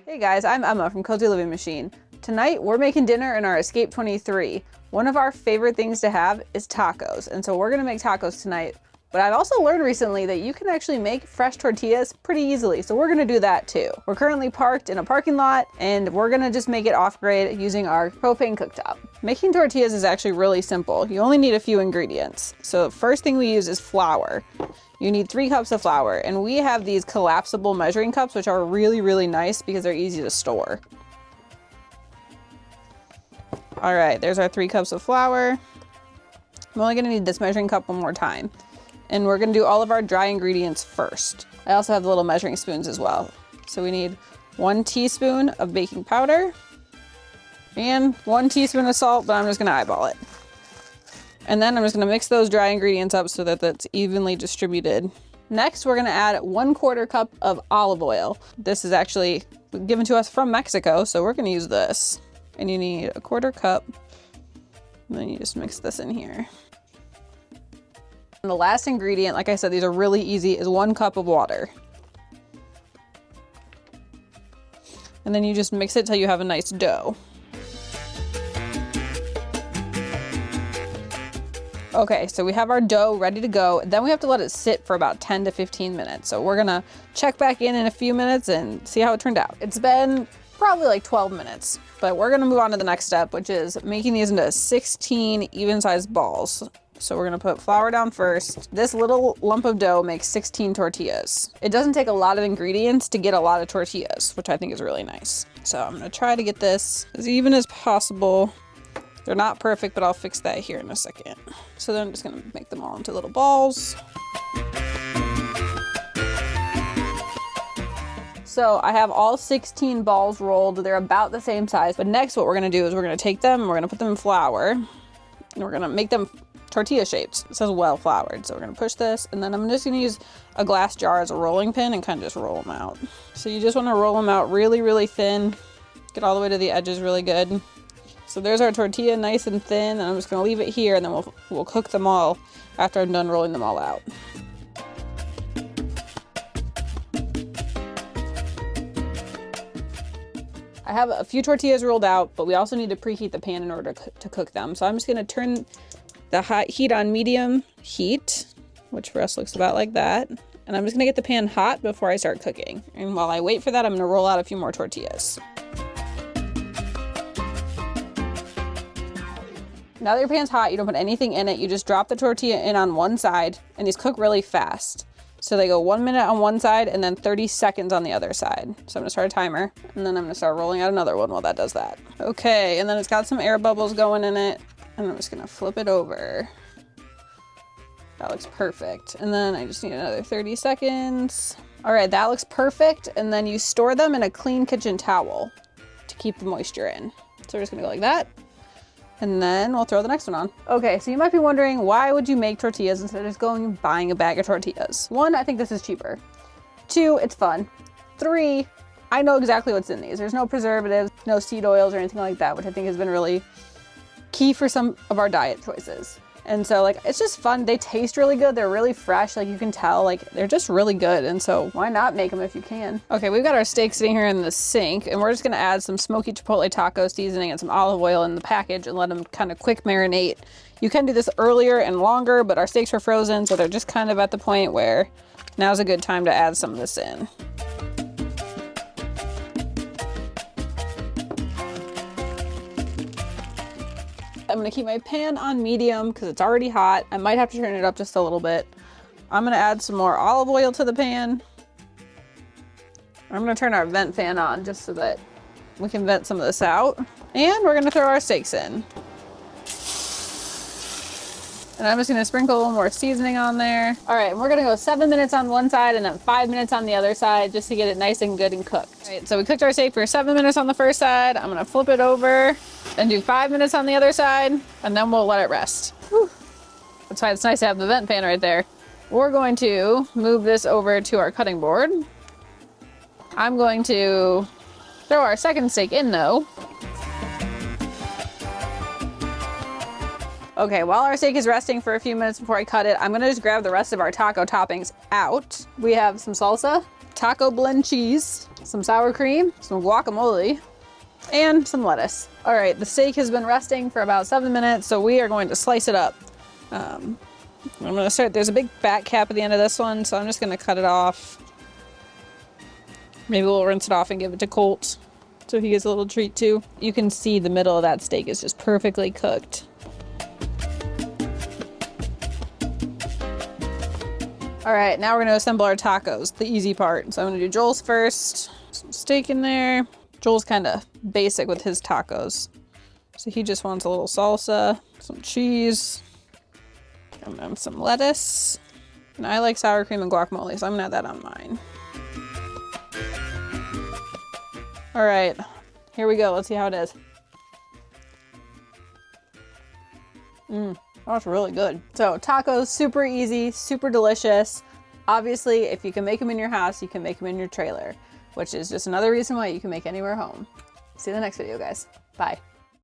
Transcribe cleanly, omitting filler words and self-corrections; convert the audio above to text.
Hey guys, I'm Emma from Cozy Living Machine. Tonight we're making dinner in our Escape 23. One of our favorite things to have is tacos, and so we're gonna make tacos tonight. But I've also learned recently that you can actually make fresh tortillas pretty easily, so we're gonna do that too. We're currently parked in a parking lot, and we're gonna just make it off-grid using our propane cooktop. Making tortillas is actually really simple. You only need a few ingredients. So the first thing we use is flour. You need 3 cups of flour, and we have these collapsible measuring cups, which are really, really nice because they're easy to store. All right, there's our 3 cups of flour. I'm only gonna need this measuring cup one more time. And we're gonna do all of our dry ingredients first. I also have the little measuring spoons as well. So we need 1 teaspoon of baking powder and 1 teaspoon of salt, but I'm just gonna eyeball it. And then I'm just gonna mix those dry ingredients up so that that's evenly distributed. Next, we're gonna add 1/4 cup of olive oil. This is actually given to us from Mexico, so we're gonna use this. And you need 1/4 cup. And then you just mix this in here. And the last ingredient, like I said, these are really easy, is 1 cup of water. And then you just mix it till you have a nice dough. Okay, so we have our dough ready to go. Then we have to let it sit for about 10 to 15 minutes. So we're gonna check back in a few minutes and see how it turned out. It's been probably like 12 minutes, but we're gonna move on to the next step, which is making these into 16 even-sized balls. So we're gonna put flour down first. This little lump of dough makes 16 tortillas. It doesn't take a lot of ingredients to get a lot of tortillas, which I think is really nice. So I'm gonna try to get this as even as possible. They're not perfect, but I'll fix that here in a second. So then I'm just gonna make them all into little balls. So I have all 16 balls rolled. They're about the same size, but next what we're gonna do is we're gonna take them and we're gonna put them in flour and we're gonna make them tortilla shaped. It says well floured. So we're gonna push this and then I'm just gonna use a glass jar as a rolling pin and kind of just roll them out. So you just wanna roll them out really, really thin. Get all the way to the edges really good. So there's our tortilla nice and thin, and I'm just gonna leave it here and then we'll cook them all after I'm done rolling them all out. I have a few tortillas rolled out, but we also need to preheat the pan in order to cook them. So I'm just gonna turn the heat on medium heat, which for us looks about like that. And I'm just gonna get the pan hot before I start cooking. And while I wait for that, I'm gonna roll out a few more tortillas. Now that your pan's hot, you don't put anything in it. You just drop the tortilla in on one side, and these cook really fast. So they go 1 minute on one side and then 30 seconds on the other side. So I'm gonna start a timer, and then I'm gonna start rolling out another one while that does that. Okay, and then it's got some air bubbles going in it, and I'm just gonna flip it over. That looks perfect. And then I just need another 30 seconds. All right, that looks perfect. And then you store them in a clean kitchen towel to keep the moisture in. So we're just gonna go like that. And then we'll throw the next one on. Okay, so you might be wondering, why would you make tortillas instead of just going and buying a bag of tortillas? 1, I think this is cheaper. 2, it's fun. 3, I know exactly what's in these. There's no preservatives, no seed oils or anything like that, which I think has been really key for some of our diet choices. And so like, it's just fun. They taste really good. They're really fresh. Like you can tell, like they're just really good. And so why not make them if you can? Okay, we've got our steak sitting here in the sink and we're just gonna add some smoky chipotle taco seasoning and some olive oil in the package and let them kind of quick marinate. You can do this earlier and longer, but our steaks are frozen, so they're just kind of at the point where now's a good time to add some of this in. I'm gonna keep my pan on medium because it's already hot. I might have to turn it up just a little bit. I'm gonna add some more olive oil to the pan. I'm gonna turn our vent fan on just so that we can vent some of this out. And we're gonna throw our steaks in. And I'm just gonna sprinkle a little more seasoning on there. All right, we're gonna go 7 minutes on one side and then 5 minutes on the other side just to get it nice and good and cooked. All right, so we cooked our steak for 7 minutes on the first side. I'm gonna flip it over and do 5 minutes on the other side, and then we'll let it rest. Whew. That's why it's nice to have the vent fan right there. We're going to move this over to our cutting board. I'm going to throw our second steak in though. Okay, while our steak is resting for a few minutes before I cut it, I'm gonna just grab the rest of our taco toppings out. We have some salsa, taco blend cheese, some sour cream, some guacamole, and some lettuce. All right, the steak has been resting for about 7 minutes, so we are going to slice it up. I'm gonna start, there's a big fat cap at the end of this one, so I'm just gonna cut it off. Maybe we'll rinse it off and give it to Colt so he gets a little treat too. You can see the middle of that steak is just perfectly cooked. All right, now we're gonna assemble our tacos, the easy part. So I'm gonna do Joel's first. Some steak in there. Joel's kind of basic with his tacos. So he just wants a little salsa, some cheese, and then some lettuce. And I like sour cream and guacamole, so I'm gonna add that on mine. All right, here we go. Let's see how it is. That's really good. So tacos, super easy, super delicious. Obviously, if you can make them in your house, you can make them in your trailer, which is just another reason why you can make anywhere home. See you in the next video, guys. Bye.